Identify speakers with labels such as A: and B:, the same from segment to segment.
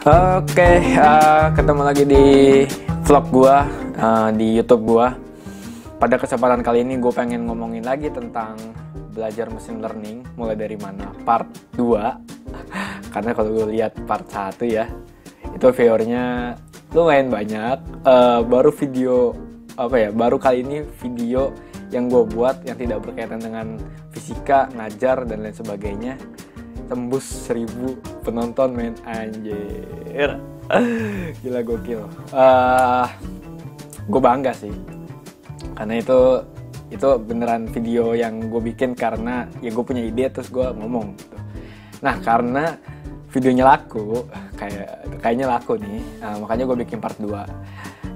A: Oke, ketemu lagi di vlog gua, di YouTube gua. Pada kesempatan kali ini gue pengen ngomongin lagi tentang belajar machine learning, mulai dari mana? Part 2. Karena kalau gue lihat part 1 ya, itu viewernya lumayan banyak. Baru kali ini video yang gue buat yang tidak berkaitan dengan fisika, ngajar dan lain sebagainya tembus 1000 penonton, men, anjir. Gila, gokil. Gue bangga sih, karena itu beneran video yang gue bikin karena ya gue punya ide terus gue ngomong gitu. Nah, karena videonya laku, kayaknya laku nih, makanya gue bikin part 2.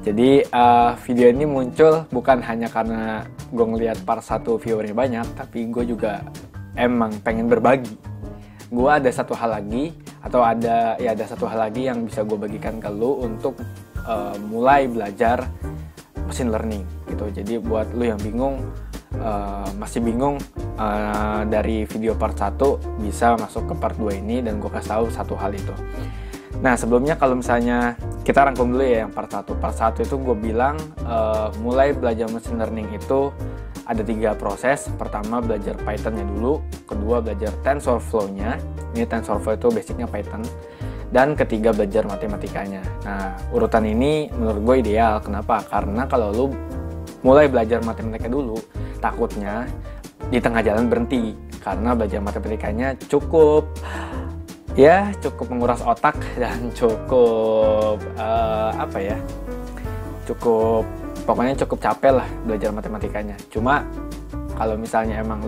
A: Jadi video ini muncul bukan hanya karena gue ngelihat part 1 viewernya banyak, tapi gue juga emang pengen berbagi. Gue ada satu hal lagi yang bisa gue bagikan ke lu untuk mulai belajar machine learning gitu. Jadi buat lu yang bingung, masih bingung dari video part 1 bisa masuk ke part 2 ini dan gue kasih tahu satu hal itu. Nah, sebelumnya kalau misalnya kita rangkum dulu ya yang part 1. Part 1 itu gue bilang mulai belajar machine learning itu ada 3 proses. Pertama, belajar Python-nya dulu. Kedua, belajar TensorFlow-nya. Ini TensorFlow itu basicnya Python. Dan ketiga, belajar matematikanya. Nah, urutan ini menurut gue ideal. Kenapa? Karena kalau lu mulai belajar matematika dulu, takutnya di tengah jalan berhenti. Karena belajar matematikanya cukup menguras otak dan pokoknya cukup capek lah belajar matematikanya. Cuma kalau misalnya emang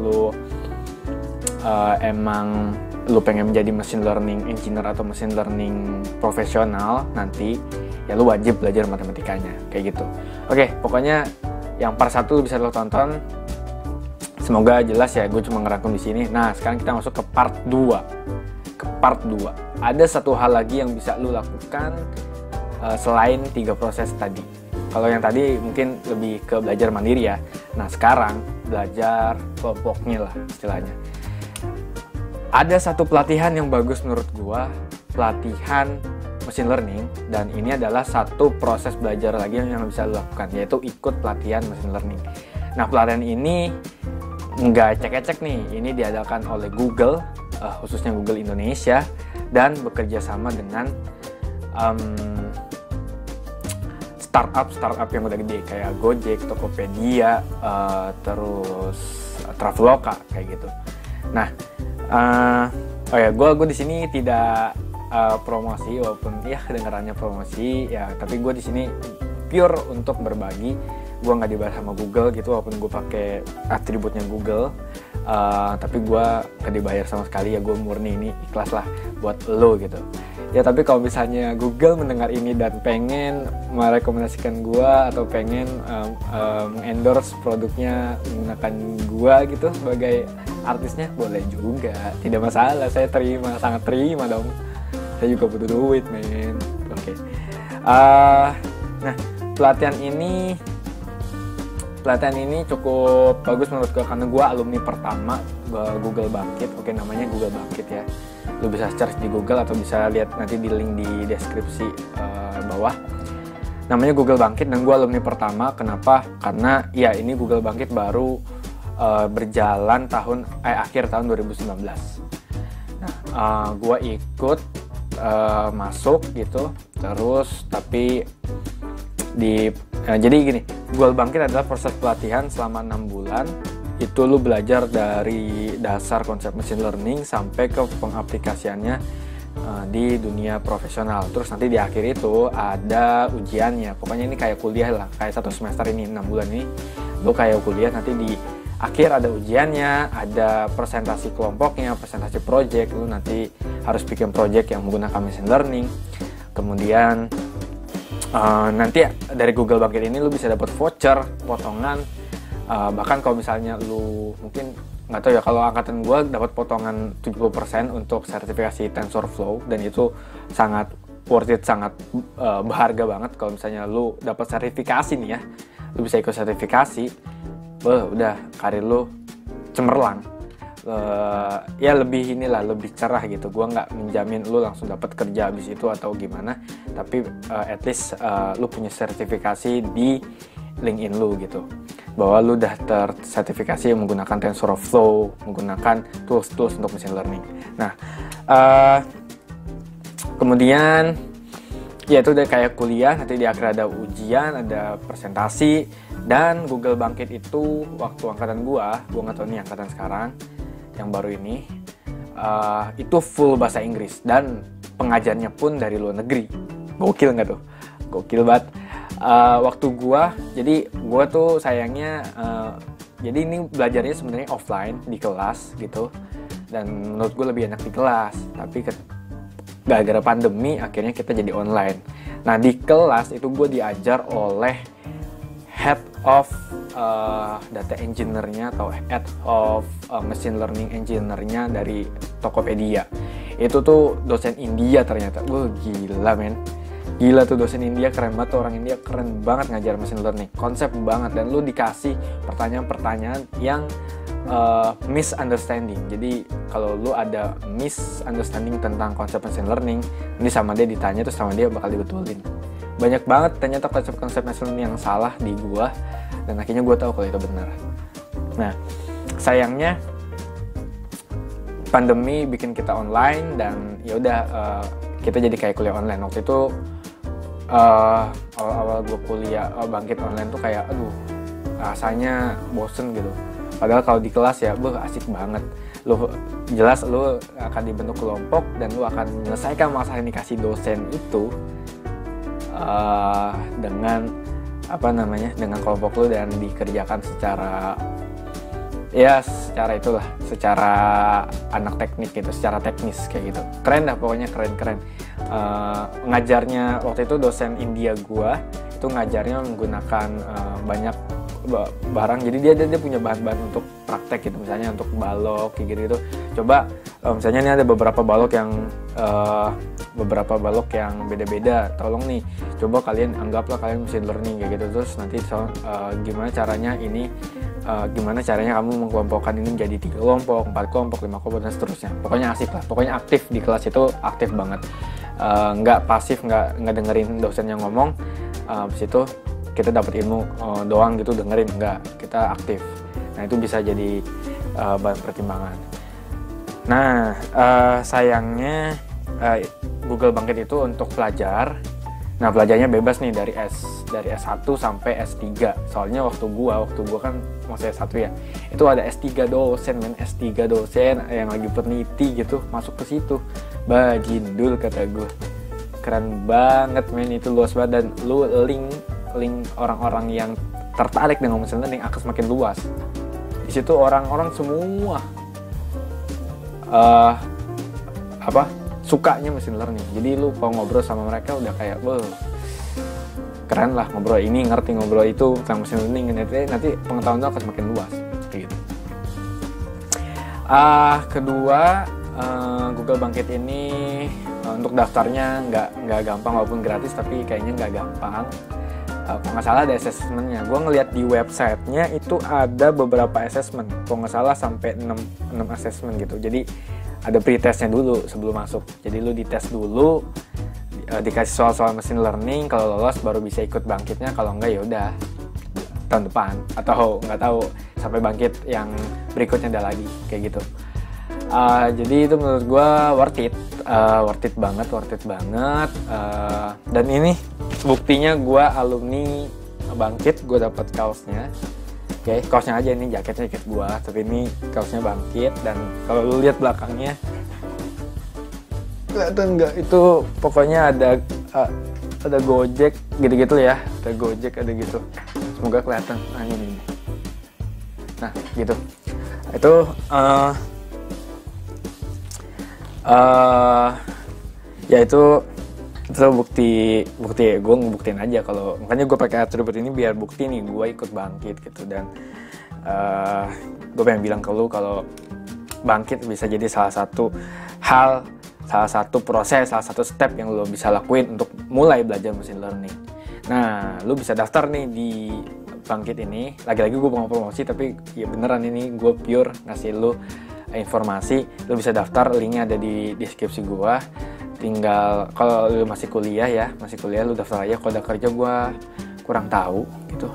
A: lu pengen menjadi machine learning engineer atau machine learning profesional nanti, ya lu wajib belajar matematikanya kayak gitu. Oke, pokoknya yang part 1 bisa lu tonton. Semoga jelas ya, gue cuma ngerangkum di sini. Nah, sekarang kita masuk ke part 2. Ada satu hal lagi yang bisa lu lakukan selain 3 proses tadi. Kalau yang tadi mungkin lebih ke belajar mandiri ya. Nah, sekarang belajar kelompoknya lah istilahnya. Ada satu pelatihan yang bagus menurut gua, pelatihan machine learning, dan ini adalah satu proses belajar lagi yang bisa lo lakukan, yaitu ikut pelatihan machine learning. Nah, pelatihan ini nggak ecek-ecek nih, ini diadakan oleh Google, khususnya Google Indonesia, dan bekerja sama dengan startup yang udah gede kayak Gojek, Tokopedia, terus Traveloka kayak gitu. Nah, gue di sini tidak promosi, walaupun ya kedengarannya promosi ya, tapi gue di sini pure untuk berbagi. Gue nggak dibayar sama Google gitu, walaupun gue pakai atributnya Google, tapi gue nggak dibayar sama sekali ya. Gue murni ini ikhlas lah buat lo gitu. Ya, tapi kalau misalnya Google mendengar ini dan pengen merekomendasikan gue atau pengen endorse produknya menggunakan gue gitu sebagai artisnya, boleh juga, tidak masalah. Saya sangat terima dong. Saya juga butuh duit, men. Oke. Nah, pelatihan ini cukup bagus menurut gue karena gue alumni pertama Google Bangkit. Oke, namanya Google Bangkit ya. Lu bisa search di Google atau bisa lihat nanti di link di deskripsi bawah. Namanya Google Bangkit dan gue alumni pertama. Kenapa? Karena ya ini Google Bangkit baru berjalan akhir tahun 2019. Nah, gue ikut masuk gitu. Terus tapi jadi gini, Google Bangkit adalah proses pelatihan selama 6 bulan. Itu lu belajar dari dasar konsep machine learning sampai ke pengaplikasiannya di dunia profesional. Terus nanti di akhir itu ada ujiannya. Pokoknya ini kayak kuliah lah, kayak 1 semester ini, 6 bulan ini lu kayak kuliah. Nanti di akhir ada ujiannya, ada presentasi kelompoknya, presentasi project. Lu nanti harus bikin project yang menggunakan machine learning. Kemudian nanti dari Google Bangkit ini lu bisa dapat voucher, potongan. Bahkan kalau misalnya lu mungkin nggak tahu ya, kalau angkatan gue dapat potongan 70% untuk sertifikasi TensorFlow, dan itu sangat worth it, sangat berharga banget. Kalau misalnya lu dapat sertifikasi nih ya, lu bisa ikut sertifikasi, udah karir lu cemerlang. ya lebih lebih cerah gitu. Gua nggak menjamin lu langsung dapat kerja habis itu atau gimana, tapi at least lu punya sertifikasi di LinkedIn lu gitu, bahwa lu udah tersertifikasi menggunakan TensorFlow, menggunakan tools untuk machine learning. Nah, kemudian ya itu udah kayak kuliah, nanti di akhir ada ujian, ada presentasi. Dan Google Bangkit itu waktu angkatan gua nggak tahu nih angkatan sekarang yang baru ini, itu full bahasa Inggris dan pengajarnya pun dari luar negeri. Gokil nggak tuh? Gokil banget. Waktu jadi gua tuh sayangnya, jadi ini belajarnya sebenarnya offline di kelas gitu, dan menurut gue lebih enak di kelas, tapi gara-gara pandemi akhirnya kita jadi online. Nah, di kelas itu gue diajar oleh head of data engineer-nya atau head of machine learning engineer-nya dari Tokopedia. Itu tuh dosen India ternyata. Gue gila men. Gila tuh dosen India, keren banget tuh, orang India keren banget ngajar machine learning. Konsep banget, dan lu dikasih pertanyaan-pertanyaan yang misunderstanding. Jadi kalau lu ada misunderstanding tentang konsep machine learning, ini sama dia ditanya, terus sama dia bakal dibetulin. Banyak banget ternyata konsep-konsep machine learning yang salah di gua, dan akhirnya gua tahu kalau itu benar. Nah, sayangnya pandemi bikin kita online, dan ya udah kita jadi kayak kuliah online. Waktu itu awal-awal gua kuliah Bangkit online tuh kayak rasanya bosen gitu. Padahal kalau di kelas ya asik banget. Jelas lu akan dibentuk kelompok dan lu akan menyelesaikan masalah yang dikasih dosen itu dengan dengan kelompok lu, dan dikerjakan secara secara anak teknik gitu, secara teknis kayak gitu. Keren dah pokoknya, keren. Ngajarnya waktu itu dosen India gua itu ngajarnya menggunakan banyak barang, jadi dia punya bahan-bahan untuk praktek gitu, misalnya untuk balok kayak gitu. Coba misalnya ini ada beberapa balok yang beda-beda, tolong nih coba kalian anggaplah kalian machine learning kayak gitu, terus nanti gimana caranya kamu mengkelompokkan ini menjadi 3 kelompok, 4 kelompok, 5 kelompok, dan seterusnya. Pokoknya asik lah, pokoknya aktif di kelas itu, aktif banget, nggak pasif, nggak dengerin dosen yang ngomong. Habis itu kita dapat ilmu doang gitu, dengerin, enggak, kita aktif. Nah, itu bisa jadi bahan pertimbangan. Nah, sayangnya Google Bangkit itu untuk pelajar. Nah, pelajarnya bebas nih dari S1 sampai S3. Soalnya waktu gua kan masih S1 ya. Itu ada S3 dosen yang lagi peneliti gitu, masuk ke situ. Bajindul kata gua. Keren banget men, itu luas banget, dan lu link orang-orang yang tertarik dengan machine learning akan semakin luas. Di situ orang-orang semua sukanya machine learning. Jadi lu kalau ngobrol sama mereka udah kayak keren lah, ngobrol ini ngerti, ngobrol itu tentang machine learning, nanti pengetahuan lu akan semakin luas kayak gitu. Kedua, Google Bangkit ini untuk daftarnya nggak gampang, walaupun gratis tapi kayaknya nggak gampang. Kalau nggak salah ada assessmentnya. Gue ngeliat di websitenya itu ada beberapa assessment. Kalau nggak salah sampai 6 assessment gitu. Jadi ada pre-testnya dulu sebelum masuk. Jadi lu dites dulu, dikasih soal-soal machine learning. Kalau lolos baru bisa ikut Bangkitnya. Kalau nggak ya udah tahun depan, atau nggak tahu sampai Bangkit yang berikutnya ada lagi kayak gitu. Jadi itu menurut gue worth it banget. Dan ini buktinya gue alumni Bangkit, gue dapat kaosnya. Oke, kaosnya aja, ini jaketnya jaket gue, tapi ini kaosnya Bangkit. Dan kalau lu lihat belakangnya, kelihatan nggak? Itu pokoknya ada Gojek gitu-gitu ya, ada Gojek, ada gitu. Semoga kelihatan. Nah ini. Nah gitu. Itu ya itu bukti gue ngebuktiin aja, kalau makanya gue pakai atribut ini biar bukti nih gue ikut Bangkit gitu. Dan gue pengen bilang ke lu kalau Bangkit bisa jadi salah satu proses, salah satu step yang lo bisa lakuin untuk mulai belajar machine learning. Nah, lu bisa daftar nih di Bangkit ini. Lagi-lagi gue mau promosi, tapi ya beneran ini gue pure ngasih lu informasi, lu bisa daftar, linknya ada di deskripsi gua. Tinggal kalau lu masih kuliah lu daftar aja. Kalau udah kerja gua kurang tahu gitu.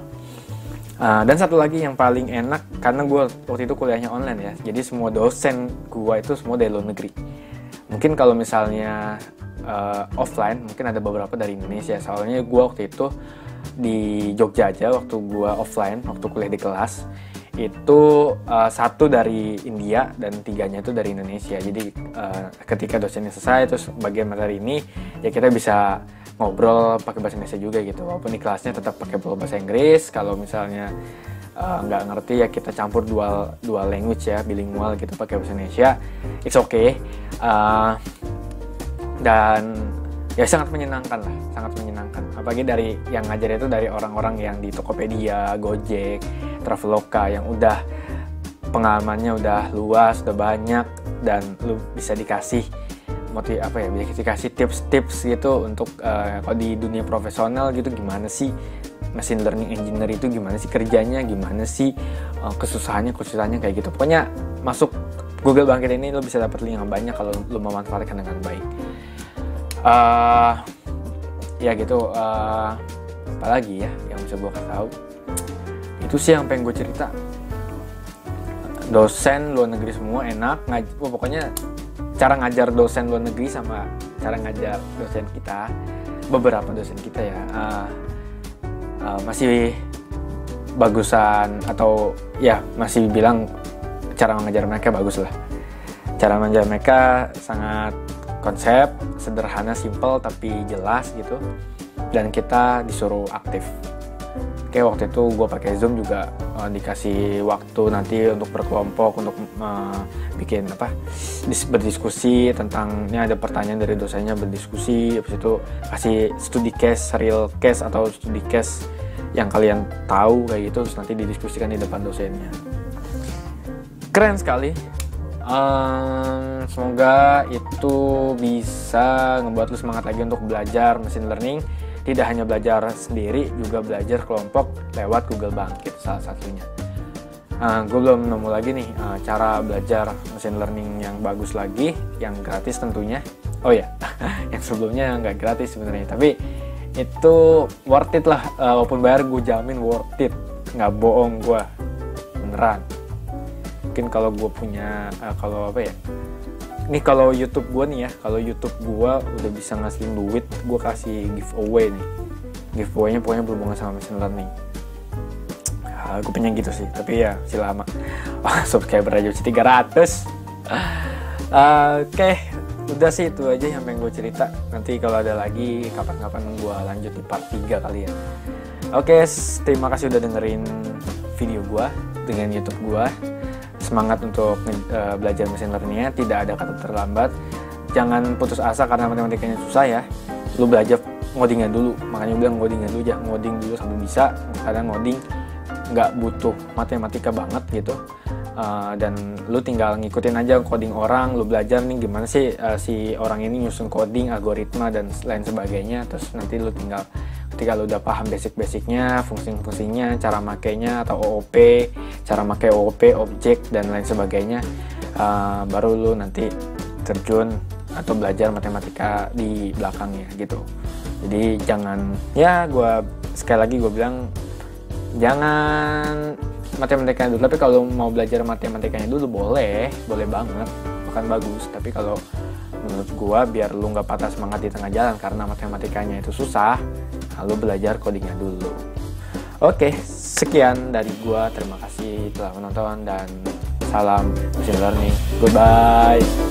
A: Dan satu lagi yang paling enak, karena gue waktu itu kuliahnya online ya, jadi semua dosen gue itu semua dari luar negeri. Mungkin kalau misalnya offline, mungkin ada beberapa dari Indonesia. Soalnya gue waktu itu di Jogja aja, waktu gue offline, waktu kuliah di kelas, itu satu dari India dan 3-nya itu dari Indonesia. Jadi ketika dosennya selesai, terus bagian materi ini, ya kita bisa ngobrol pakai bahasa Indonesia juga gitu, walaupun di kelasnya tetap pakai bahasa Inggris. Kalau misalnya nggak ngerti ya kita campur dual language ya, bilingual gitu pakai bahasa Indonesia, it's okay. Dan ya sangat menyenangkan lah, sangat menyenangkan. Apalagi dari yang ngajar itu dari orang-orang yang di Tokopedia, Gojek, Traveloka yang udah pengalamannya udah luas, udah banyak, dan lu bisa dikasih dikasih tips-tips gitu untuk kalau di dunia profesional gitu, gimana sih machine learning engineer itu, gimana sih kerjanya, gimana sih kesusahannya kayak gitu. Pokoknya masuk Google Bangkit ini lo bisa dapat link yang banyak kalau lo memanfaatkan dengan baik. Ya gitu. Apalagi ya yang bisa gue kasih tahu, itu sih yang pengen gue cerita. Dosen luar negeri semua enak, pokoknya cara ngajar dosen luar negeri sama cara ngajar dosen kita, beberapa dosen kita ya, masih bagusan, atau ya masih bilang cara mengajar mereka bagus lah. Cara mengajar mereka sangat konsep, sederhana, simple tapi jelas gitu, dan kita disuruh aktif. Kayak waktu itu gue pakai Zoom juga dikasih waktu nanti untuk berkelompok, untuk bikin berdiskusi tentang, ini ada pertanyaan dari dosennya, berdiskusi, habis itu kasih studi case, real case atau studi case yang kalian tahu kayak gitu, terus nanti didiskusikan di depan dosennya. Keren sekali. Semoga itu bisa ngebuat lu semangat lagi untuk belajar machine learning. Tidak hanya belajar sendiri, juga belajar kelompok lewat Google Bangkit salah satunya. Gue belum nemu lagi nih cara belajar machine learning yang bagus lagi, yang gratis tentunya. Oh ya, yang sebelumnya nggak gratis sebenarnya, tapi itu worth it lah. Walaupun bayar, gue jamin worth it, nggak bohong gue, beneran. Mungkin kalau gue punya ini kalau YouTube gue nih ya, kalau YouTube gue udah bisa ngasihin duit, gue kasih giveaway nih. Giveaway-nya pokoknya berhubungan sama machine learning. Gue pengen gitu sih, tapi ya masih lama. Subscriber aja 300. Oke, udah sih itu aja yang pengen gue cerita. Nanti kalau ada lagi, kapan-kapan gue lanjut di part 3 kali ya. Oke, terima kasih udah dengerin video gue dengan YouTube gue. Semangat untuk belajar machine learning-nya, tidak ada kata terlambat. Jangan putus asa karena matematikanya susah ya. Lu belajar ngodingnya dulu, makanya bilang ngodingnya dulu, jangan ngoding dulu sampai bisa. Karena ngoding nggak butuh matematika banget gitu. Dan lu tinggal ngikutin aja coding orang, lu belajar nih gimana sih si orang ini nyusun coding, algoritma dan lain sebagainya. Terus nanti lu tinggal, ketika lu udah paham basic-basicnya, fungsi-fungsinya, cara makainya atau OOP, cara makai OOP, objek dan lain sebagainya, baru lu nanti terjun atau belajar matematika di belakangnya gitu. Jadi jangan, ya sekali lagi gue bilang, jangan matematikanya dulu, tapi kalau mau belajar matematikanya dulu boleh banget, bahkan bagus. Tapi kalau menurut gua, biar lu nggak patah semangat di tengah jalan karena matematikanya itu susah, lu belajar codingnya dulu. Oke, sekian dari gua, terima kasih telah menonton dan salam machine learning, goodbye.